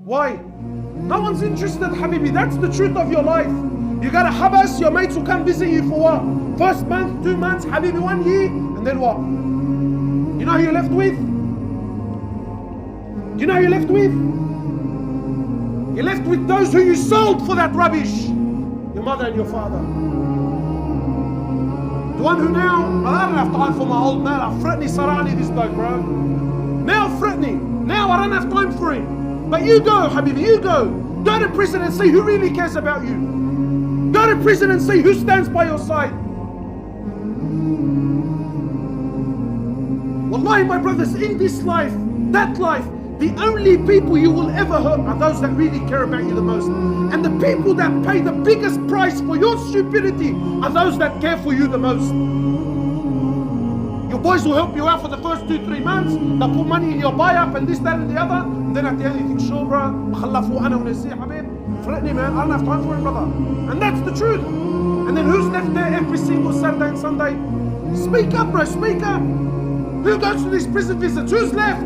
Why? No one's interested, Habibi. That's the truth of your life. You got a habas, your mates will come visit you for what? First month, 2 months, Habibi, 1 year, and then what? You know who you're left with? Do you know who you're left with? You're left with those who you sold for that rubbish. Your mother and your father. The one who now, I don't have time for my old man. I'm threatening Sarani, this bloke, bro. Now threatening. Now I don't have time for him. But you go, Habibi, you go. Go to prison and see who really cares about you. Go to prison and see who stands by your side. Wallahi, my brothers, in this life, that life, the only people you will ever hurt are those that really care about you the most. And the people that pay the biggest price for your stupidity are those that care for you the most. Your boys will help you out for the first 2-3 months. They'll put money in your buy-up and this, that and the other. And then at the end you think, sure bro, threaten him, man. I don't have time for him, brother. And that's the truth. And then who's left there every single Saturday and Sunday? Speak up, bro, speak up. Who goes to these prison visits? Who's left?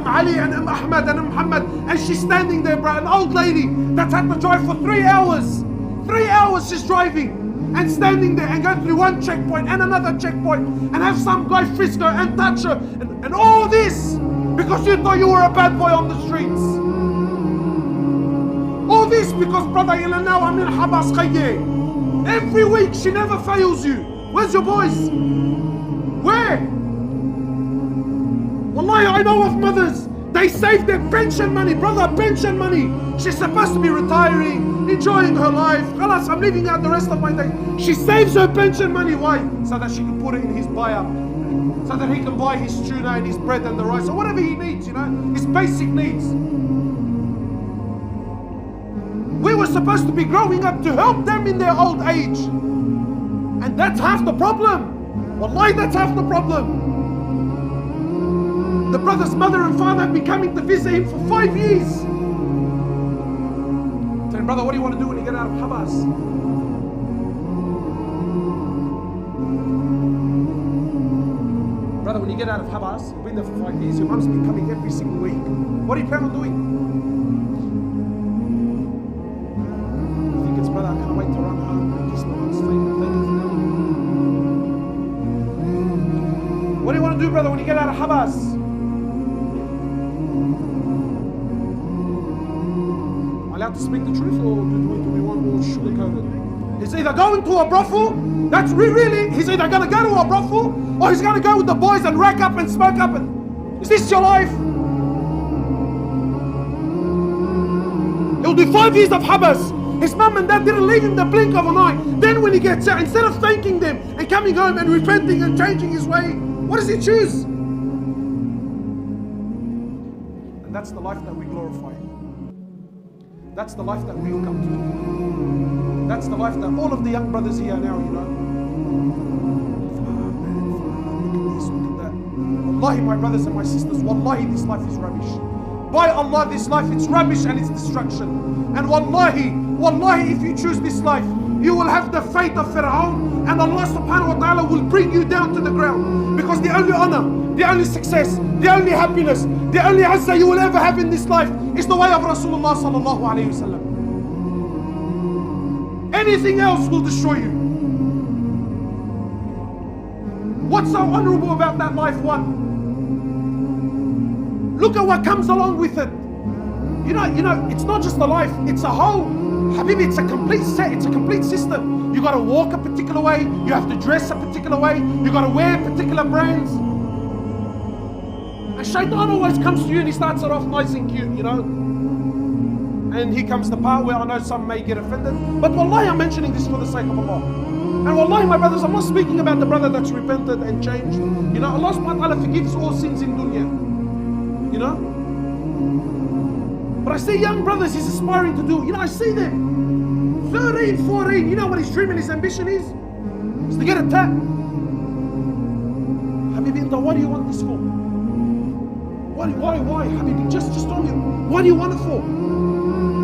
Ali and Ahmad and Muhammad, and she's standing there, bro, an old lady that's had to drive for 3 hours. 3 hours she's driving and standing there and go through one checkpoint and another checkpoint and have some guy frisk her and touch her and all this because you thought you were a bad boy on the streets. All this because, brother, now I'm in Habas Khayye. Every week she never fails you. Where's your boys? Where? Wallahi, I know of mothers, they save their pension money, brother, pension money. She's supposed to be retiring, enjoying her life. Khalas, I'm living out the rest of my day. She saves her pension money, why? So that she can put it in his buy-up. So that he can buy his tuna and his bread and the rice, or whatever he needs, you know, his basic needs. We were supposed to be growing up to help them in their old age. And that's half the problem. Wallahi, that's half the problem. The brother's mother and father have been coming to visit him for 5 years. Tell him, brother, what do you want to do when you get out of Habas? Brother, when you get out of Habas, you've been there for 5 years, your mum's been coming every single week. What do you plan on doing? I think it's, brother, I can't wait to run home and kiss my mum's feet and thank her for coming. What do you want to do, brother, when you get out of Habas? Allowed to speak the truth, or do we want more sugarcoated? He's either going to a brothel, that's really, he's either going to go to a brothel, or he's going to go with the boys and rack up and smoke up. And is this your life? He'll do 5 years of Habas. His mum and dad didn't leave him the blink of an eye. Then when he gets out, instead of thanking them and coming home and repenting and changing his way, what does he choose? And that's the life that we glorify. That's the life that we look up to. That's the life that all of the young brothers here now, you know. Look at this, look at that. Wallahi, my brothers and my sisters, wallahi, this life is rubbish. By Allah, this life, it's rubbish and it's destruction. And wallahi, if you choose this life, you will have the fate of Fir'aun, and Allah subhanahu wa ta'ala will bring you down to the ground. Because the only honor, the only success, the only happiness, the only azzah you will ever have in this life is the way of Rasulullah sallallahu alayhi wa sallam. Anything else will destroy you. What's so honorable about that life? One, look at what comes along with it. You know, it's not just the life, it's a whole, Habibi, it's a complete set, it's a complete system. You gotta walk a particular way, you have to dress a particular way, you gotta wear particular brands. And Shaitan always comes to you and he starts it off nice and cute, you know. And here comes the part where I know some may get offended, but wallahi, I'm mentioning this for the sake of Allah. And wallahi, my brothers, I'm not speaking about the brother that's repented and changed. You know, Allah subhanahu wa ta'ala forgives all sins in dunya. You know? But I see young brothers he's aspiring to do. You know, I see them. 13, 14, you know what his dream and his ambition is? Is to get a tat. Habibi, what do you want this for? Why? Habibi, just tell me, what do you want it for?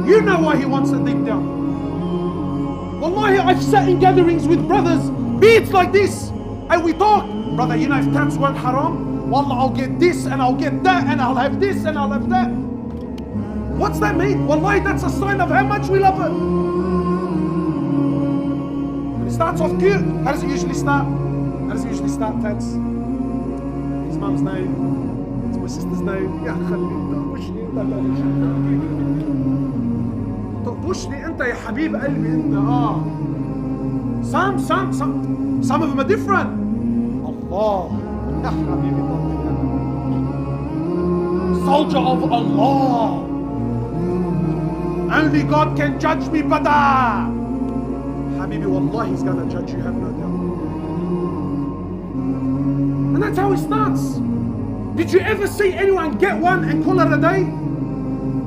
You know why he wants it deep down. Wallahi, I've sat in gatherings with brothers, beards like this, and we talk. Brother, you know, if tats weren't haram, wallah, I'll get this and I'll get that and I'll have this and I'll have that. What's that mean? Wallahi, that's a sign of how much we love it. And it starts off cute. How does it usually start? How does it usually start, Tats? His mum's name. It's my sister's name. Ya khalli, pushni anta. Pushni anta ya habib qalbi anta. Some of them are different. Allah. Ya habibi. Soldier of Allah. Only God can judge me, brother. Habibi, wallah, He's gonna judge you, have no doubt. And that's how it starts. Did you ever see anyone get one and call it a day?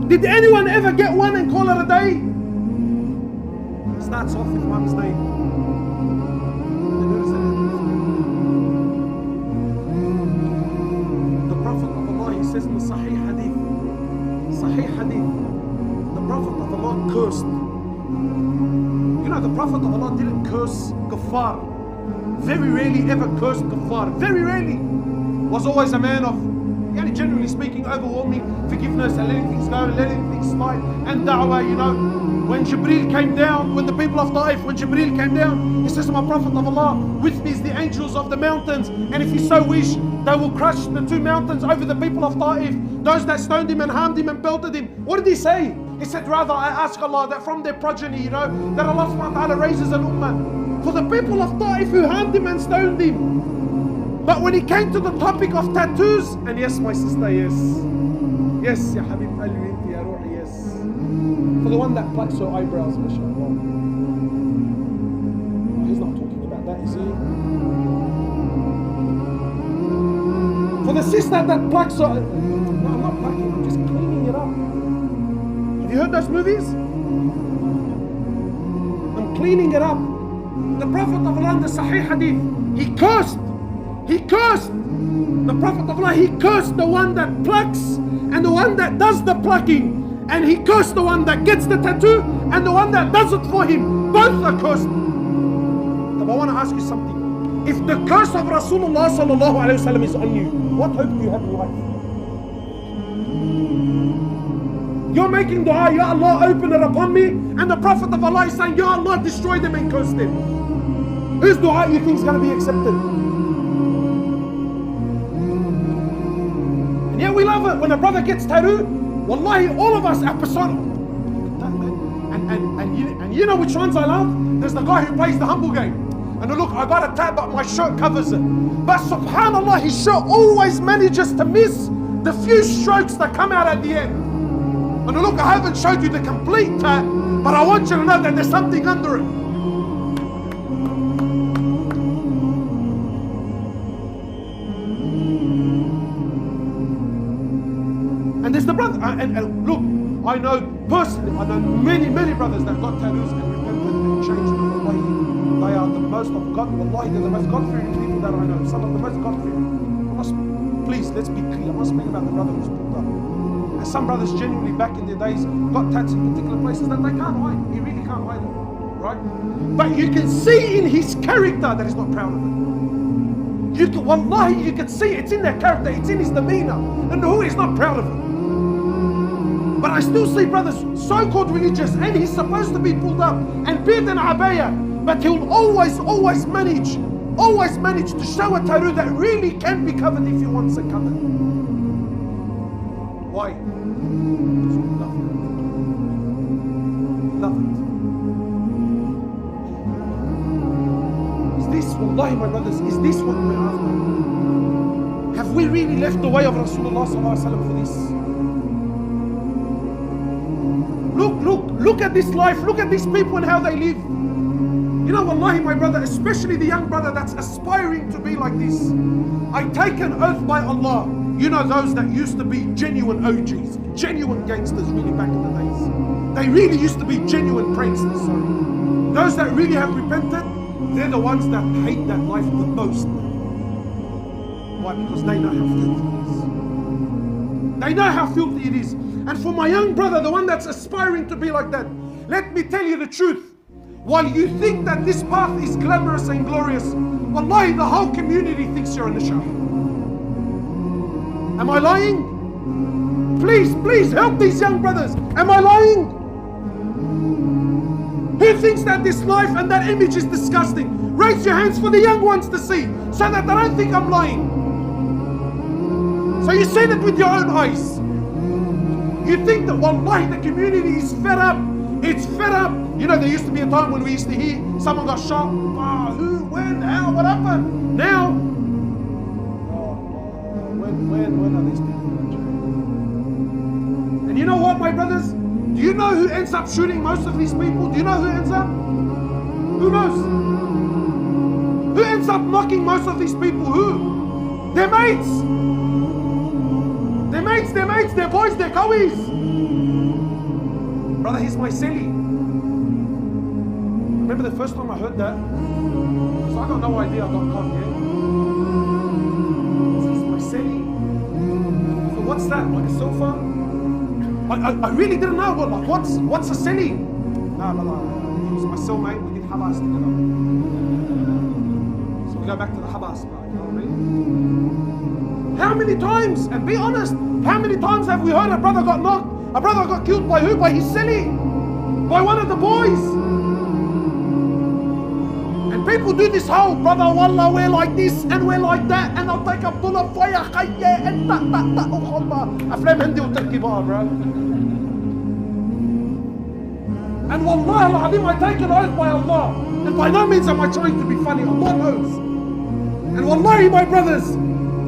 Did anyone ever get one and call it a day? It starts off with one's name. The Prophet of Allah, he says in the Sahih Hadith, the Prophet of Allah cursed. You know, the Prophet of Allah didn't curse kuffar. Very rarely ever cursed kuffar. Very rarely. Was always a man of, generally speaking, overwhelming forgiveness and letting things go and letting things slide. And da'wah, you know, when Jibreel came down, when the people of Ta'if, when Jibreel came down, he says to my Prophet of Allah, with me is the angels of the mountains, and if you so wish, they will crush the two mountains over the people of Ta'if, those that stoned him and harmed him and pelted him. What did he say? He said, rather, I ask Allah that from their progeny, you know, that Allah subhanahu wa ta'ala raises an ummah for the people of Ta'if who harmed him and stoned him. But when he came to the topic of tattoos, and yes, my sister, yes. Yes, ya habib alwi, ya ruhi, yes. For the one that plucks her eyebrows, mashallah. He's not talking about that, is he? For the sister that plucks her... No, I'm not plucking, I'm just cleaning it up. Have you heard those movies? I'm cleaning it up. The Prophet of Allah in the Sahih Hadith, he cursed. The Prophet of Allah, he cursed the one that plucks and the one that does the plucking. And he cursed the one that gets the tattoo and the one that does it for him. Both are cursed. But I want to ask you something. If the curse of Rasulullah sallallahu alayhi wa sallam is on you, what hope do you have in life? You're making dua, Ya Allah, open it upon me. And the Prophet of Allah is saying, Ya Allah, destroy them and curse them. Whose dua you think is going to be accepted? And yeah, we love it. When a brother gets tattooed, wallahi, all of us are personal. And you know which ones I love? There's the guy who plays the humble game. And look, I got a tab, but my shirt covers it. But subhanallah, his shirt always manages to miss the few strokes that come out at the end. And look, I haven't showed you the complete tab, but I want you to know that there's something under it. And there's the brother, and look, I know personally, I know many brothers that got tattoos and repented and changed in the way. They are the most of God, wallahi, they're the most God-fearing people that I know. Some of the most God-fearing. Please, let's be clear. I'm not speaking about the brother who's pulled up. And some brothers genuinely back in their days got tattoos in particular places that they can't hide. He really can't hide it, right? But you can see in his character that he's not proud of it. You can, wallahi, you can see it's in their character, it's in his demeanor. And who is not proud of it? But I still see brothers so-called religious, and he's supposed to be pulled up and beard and abaya, but he'll always manage to show a tattoo that really can be covered if he wants it covered. Why? Because we love it. Love it. Is this, wallahi my brothers, is this what we're after? Have we really left the way of Rasulullah sallallahu alaihi wasallam for this? Look at this life, look at these people and how they live. You know, wallahi, my brother, especially the young brother that's aspiring to be like this, I take an oath by Allah. You know, those that used to be genuine OGs, genuine gangsters really back in the days. They really used to be genuine pranksters, sorry. Those that really have repented, they're the ones that hate that life the most. Why? Because they know how filthy it is. They know how filthy it is. And for my young brother, the one that's aspiring to be like that, let me tell you the truth. While you think that this path is glamorous and glorious, wallahi, the whole community thinks you're in the shah. Am I lying? Please, please help these young brothers. Am I lying? Who thinks that this life and that image is disgusting? Raise your hands for the young ones to see, so that they don't think I'm lying. So you seen it with your own eyes. You think that, wallahi, the community is fed up. It's fed up. You know, there used to be a time when we used to hear someone got shot. Who, when, how, what happened? Now, when are these people going to jail? And you know what, my brothers? Do you know who ends up shooting most of these people? Do you know who ends up? Who knows? Who ends up knocking most of these people? Who? Their mates. Their mates, their mates, their boys, their cowies. Brother, he's my celly. Remember the first time I heard that? Because I got no idea I got caught, yeah? He's my celly. So what's that? Like a sofa? I really didn't know. But like, what's a celly? No, brother, he was my cellmate. We did habas together. So we go back to the habas, bro. You know what I mean? How many times, and be honest, how many times have we heard a brother got knocked? A brother got killed by who? By his celly. By one of the boys. And people do this whole, brother, wallah, we're like this and we're like that, and I'll take a bullet for ya, khayya, and ta. Aflam hindi wa tarkiba, bro. And wallah al-azim, I take an oath by Allah. And by no means am I trying to be funny, Allah knows. And wallahi, my brothers,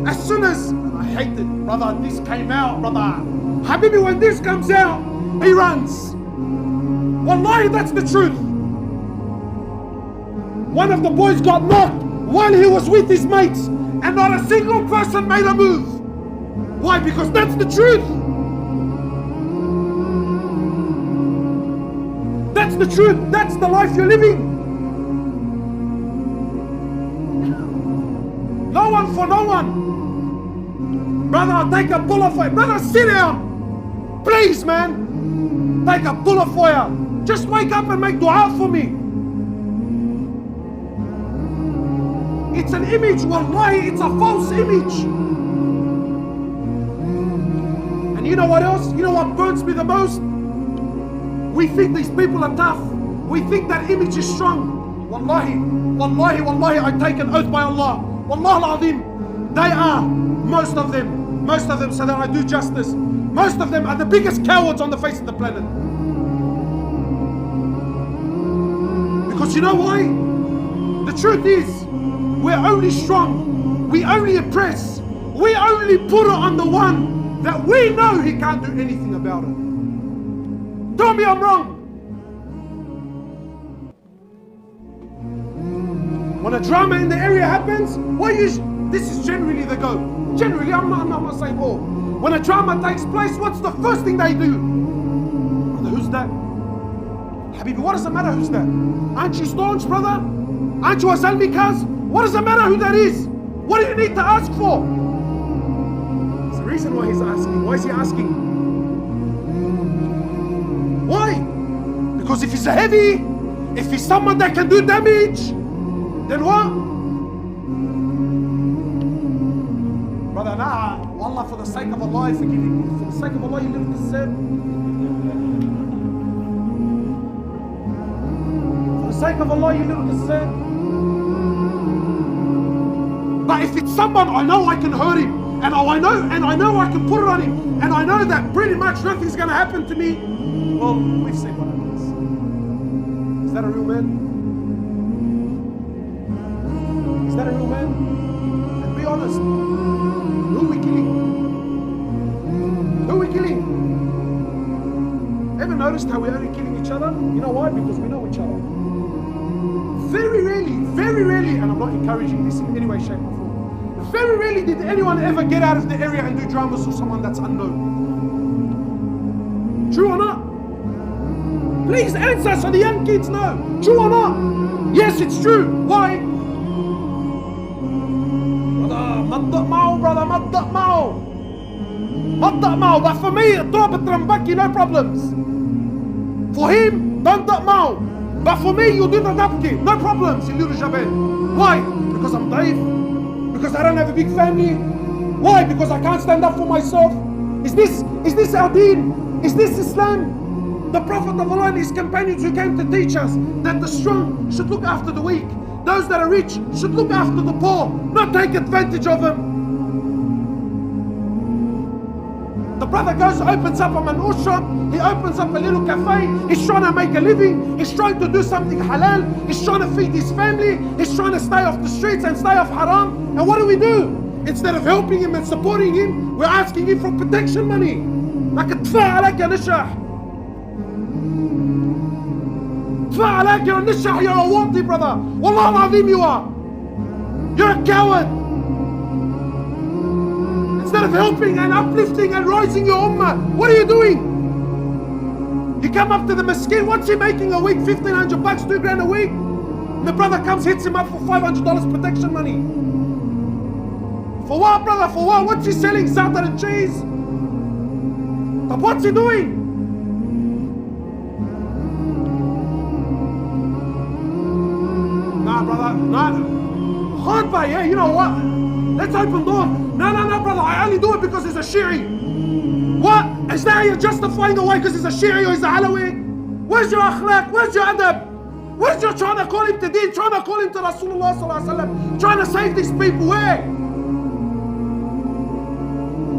as soon as, I hate it, brother, this came out, brother. Habibi, when this comes out, he runs. Wallahi, that's the truth. One of the boys got knocked while he was with his mates, and not a single person made a move. Why? Because that's the truth. That's the truth. That's the life you're living. No one for no one. Brother, I'll take a bullet for you. Brother, sit down. Please, man. Take a bullet for you. Just wake up and make dua for me. It's an image, wallahi, it's a false image. And you know what else? You know what burns me the most? We think these people are tough. We think that image is strong. Wallahi, wallahi, wallahi, I take an oath by Allah. Wallah al-azim, they are, most of them, so that I do justice, most of them are the biggest cowards on the face of the planet. Because you know why? The truth is, we're only strong, we only oppress, we only put it on the one that we know he can't do anything about it. Tell me I'm wrong. When a drama in the area happens, this is generally the go. Generally, I'm not saying all. When a drama takes place, what's the first thing they do? Brother, who's that? Habibi, what does it matter who's that? Aren't you staunch, brother? Aren't you a Salmi cuz? What does it matter who that is? What do you need to ask for? There's a reason why he's asking. Why is he asking? Why? Because if he's a heavy, if he's someone that can do damage, then what? Brother, nah, wallah, for the sake of Allah, forgive him. For the sake of Allah, you little kasab. For the sake of Allah, you little kasab. But if it's someone I know I can hurt him, and I know I can put it on him, and I know that pretty much nothing's gonna happen to me, well, we've seen what happens. Is that a real man? Is that a real man? And be honest, who are we killing? Who are we killing? Ever noticed how we're only killing each other? You know why? Because we know each other. Very rarely, and I'm not encouraging this in any way, shape or form, very rarely did anyone ever get out of the area and do dramas with someone that's unknown. True or not? Please answer so the young kids know. True or not? Yes, it's true. Why? Brother, but for me, drop a trambaki, no problems. For him, don't mao. But for me, you do the dabki, no problems, you little jabel. Why? Because I'm daif. Because I don't have a big family. Why? Because I can't stand up for myself. Is this our deen? Is this Islam? The Prophet of Allah and his companions who came to teach us that the strong should look after the weak. Those that are rich should look after the poor, not take advantage of them. The brother goes, opens up a manur shop, he opens up a little cafe, he's trying to make a living, he's trying to do something halal, he's trying to feed his family, he's trying to stay off the streets and stay off haram. And what do? Instead of helping him and supporting him, we're asking him for protection money. Like a tfa alak ya nishah. Tfa alak ya nishah, you're a wanty brother. Wallah al-azim you are. You're a coward. Instead of helping and uplifting and rising your ummah, what are you doing? You come up to the masjid, what's he making a week? 1,500 bucks, 2 grand a week? And the brother comes, hits him up for $500 protection money. For what, brother? For what? What's he selling? Za'atar and cheese? But what's he doing? Nah, brother, nah. Hard by, yeah, you know what? Let's open doors. No, brother, I only do it because he's a Shi'i. What? Is that how you're justifying the way because he's a Shi'i or he's a Alawi? Where's your akhlaq? Where's your adab? Where's your trying to call him to deen? Trying to call him to Rasulullah sallallahu alaihi wasallam? Trying to save these people? Where?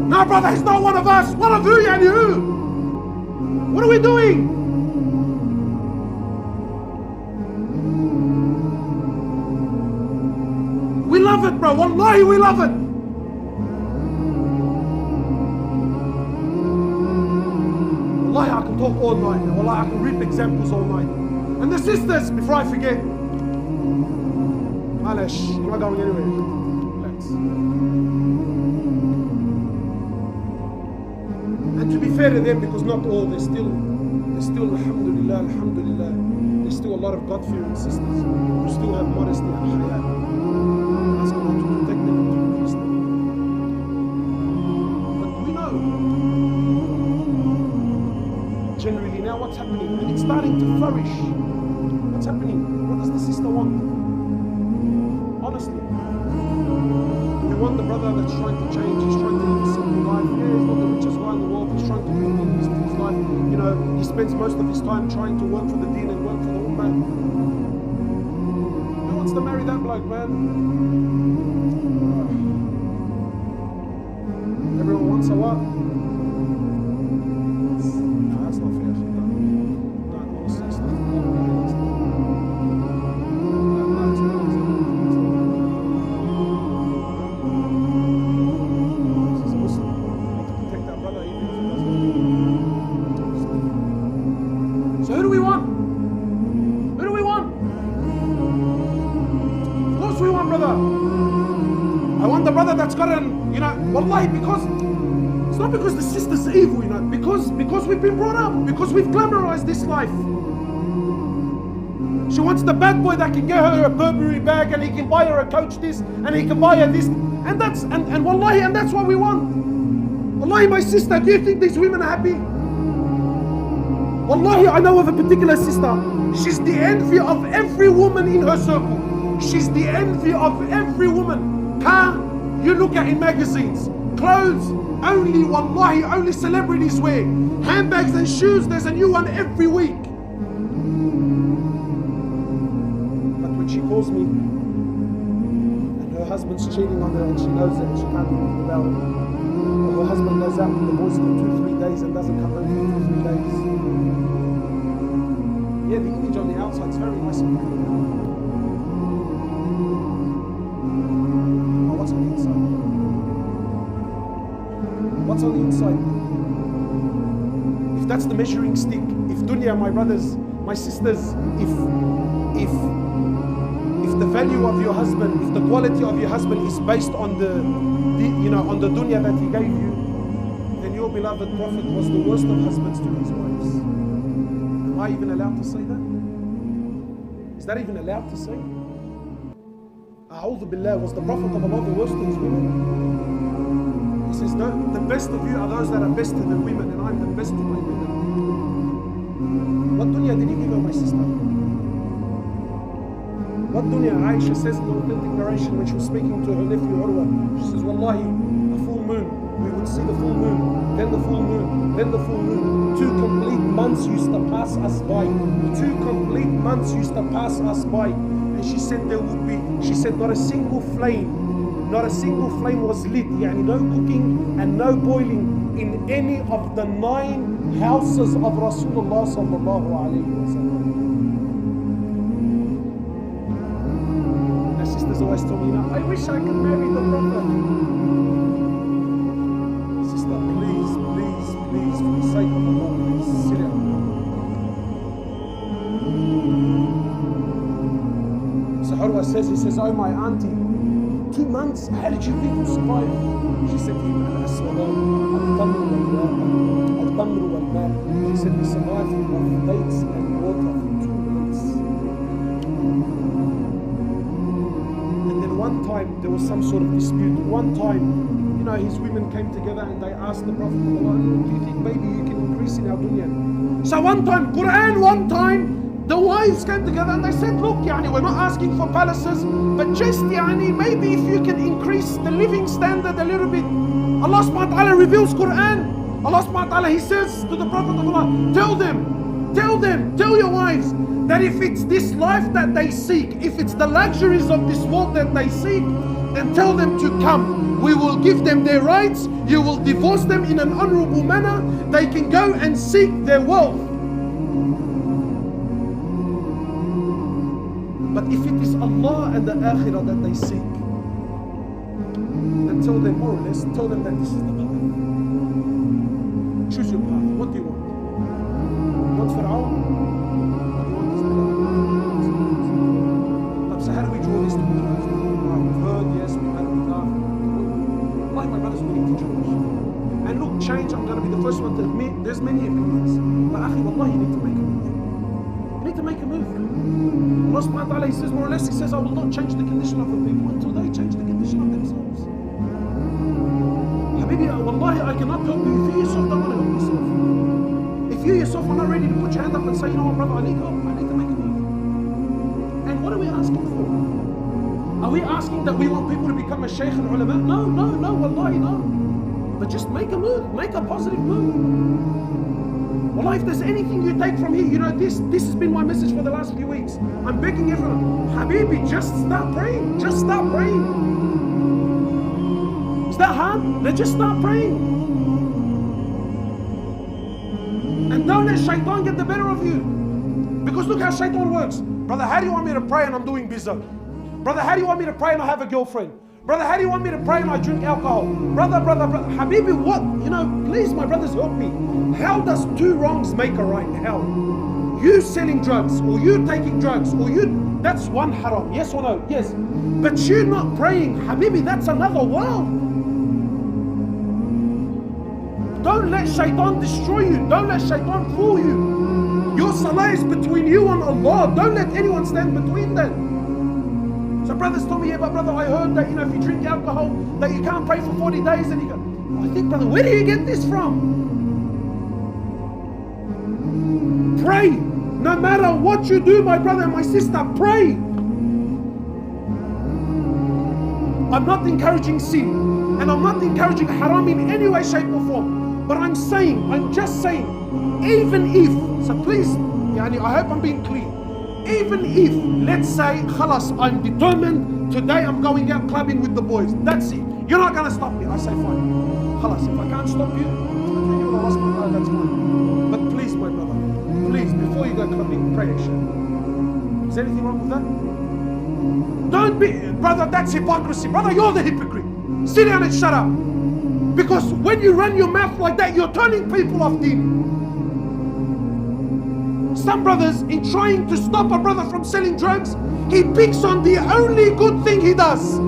No, brother, he's not one of us. One of who, yani who? What are we doing? We love it, bro. Wallahi, we love it. Wallahi, I can talk all night. Wallahi, I can read examples all night. And the sisters, before I forget. Malish, you're not going anywhere. Relax. And to be fair to them, because not all, there's still, alhamdulillah, there's still a lot of God-fearing sisters who still have modesty and hayat. Ask Allah to protect them and to increase them. But we know, generally now what's happening, and it's starting to flourish. What's happening? What does the sister want? Honestly. Do we want the brother that's trying to change, he's trying to live a simple life? Yeah, he's not the richest guy in the world, he's trying to build his life. You know, he spends most of his time trying to work for the deen and work for the ummah. Who wants to marry that bloke, man? Everyone wants a what? No, that's not fair. No, honestly, it's not. So who do we want? Who do we want? Of course we want, brother. I want the brother that's got an, you know, wallahi, because it's not because the sister's evil, you know, because we've been brought up, because we've glamorized this life. She wants the bad boy that can get her a Burberry bag and he can buy her a Coach this and he can buy her this, and that's and wallahi, and that's what we want. Wallahi, my sister, do you think these women are happy? Wallahi, I know of a particular sister. She's the envy of every woman in her circle. She's the envy of every woman. Car, you look at in magazines. Clothes, only, wallahi, only celebrities wear. Handbags and shoes, there's a new one every week. But when she calls me, and her husband's cheating on her and she knows it and she can't do anything about it, or her husband goes out with the boys for 2-3 days and doesn't come home for 2-3 days. Yeah, the image on the outside is very nice and pretty. Oh, what's on the inside? What's on the inside? If that's the measuring stick, if dunya, my brothers, my sisters, if the value of your husband, if the quality of your husband is based on the on the dunya that he gave you, then your beloved Prophet was the worst of husbands to his wives. Am I even allowed to say that? Is that even allowed to say? A'udhu billah, was the Prophet of Allah the worst to his women? He says, no, the best of you are those that are best to the women, and I'm the best to my women. What dunya did he give her, my sister? What dunya? Aisha says in the authentic narration when she was speaking to her nephew Urwa, she says, wallahi, a full moon. We would see the full moon, then the full moon, then the full moon. 2 complete months used to pass us by. 2 complete months used to pass us by. And she said there would be, she said not a single flame was lit. Yani no cooking and no boiling in any of the 9 houses of Rasulullah sallallahu alayhi wa sallam. My sisters always tell me, I wish I could marry the Prophet. Please, for the sake of Allah, please sit down. So Urwa says, he says, oh my auntie, 2 months, how did you people survive? She said, she said, we survived on dates and water for 2 months. And then one time, there was some sort of dispute. One time, his women came together and they asked the Prophet, do you think maybe you can increase in our dunya? So one time, the wives came together and they said, look, we're not asking for palaces, but just maybe if you can increase the living standard a little bit. Allah subhanahu wa ta'ala reveals Quran. Allah subhanahu wa ta'ala, He says to the Prophet of Allah, tell your wives that if it's this life that they seek, if it's the luxuries of this world that they seek, then tell them to come. We will give them their rights. You will divorce them in an honorable manner. They can go and seek their wealth. But if it is Allah and the Akhirah that they seek, then tell them more or less, tell them that this is the path. Choose your path. What do you want? You want Fir'aun? What do you want is so how do we draw this to the close? We've heard, yes, we've had a laugh. Like my brothers, we need to change. And look, change, I'm going to be the first one to admit, there's many opinions. But Akhi, Wallah, you need to make a move. You need to make a move. Allah subhanahu wa ta'ala, He says more or less, He says, I will not change the condition of the people until they change the condition of themselves. Habibi, Wallahi, I cannot help you if you yourself don't want to help yourself. If you yourself are not ready to put your hand up and say, you know what, brother, I need help, I need to make a move. And what are we asking for? Are we asking that we want people to become a shaykh and ulama? No, wallahi, no. But just make a move, make a positive move. Wallah, if there's anything you take from here, this has been my message for the last few weeks. I'm begging everyone, Habibi, just start praying. Just start praying. Is that hard? Then just start praying. And don't let shaitan get the better of you. Because look how shaitan works. Brother, how do you want me to pray and I'm doing bizarre? Brother, how do you want me to pray and I have a girlfriend? Brother, how do you want me to pray and I drink alcohol? Brother, Habibi, what? Please, my brothers, help me. How does 2 wrongs make a right? How? You selling drugs, or you taking drugs, or that's one haram. Yes or no? Yes. But you not praying, Habibi, that's another world. Don't let shaitan destroy you. Don't let shaitan fool you. Your salah is between you and Allah. Don't let anyone stand between them. So brothers told me, yeah, but brother, I heard that, if you drink alcohol, that you can't pray for 40 days. And you go, I think, brother, where do you get this from? Pray. No matter what you do, my brother and my sister, pray. I'm not encouraging sin. And I'm not encouraging haram in any way, shape or form. But I'm just saying, even if, so please, I hope I'm being clear. Even if, let's say, khalas, I'm determined, today I'm going out clubbing with the boys. That's it. You're not going to stop me. I say, fine. Khalas, if I can't stop you, that's fine. But please, my brother, please, before you go clubbing, pray Isha. Is there anything wrong with that? Don't be, brother, that's hypocrisy. Brother, you're the hypocrite. Sit down and shut up. Because when you run your mouth like that, you're turning people off deen. Some brothers, in trying to stop a brother from selling drugs, he picks on the only good thing he does.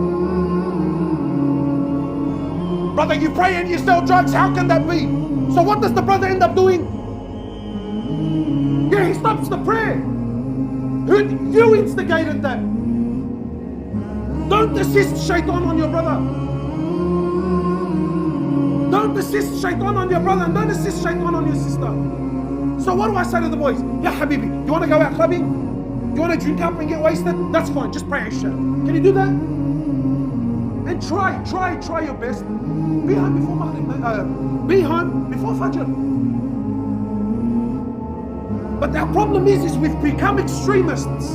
Brother, you pray and you sell drugs, how can that be? So what does the brother end up doing? Yeah, he stops the prayer. You instigated that. Don't assist shaitan on your brother. Don't assist shaitan on your brother and don't assist shaitan on your sister. So what do I say to the boys? Yeah, Habibi, you want to go out clubbing? You want to drink up and get wasted? That's fine, just pray Isha. Can you do that? And then try your best. Be home before Maghrib, be home before Fajr. But our problem is we've become extremists.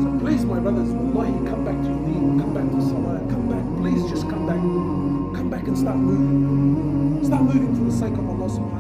So please, my brothers, wallahi, come back to your deen, come back to salah, come back, please just come back and start moving. Start moving for the sake of Allah subhanahu wa ta'ala.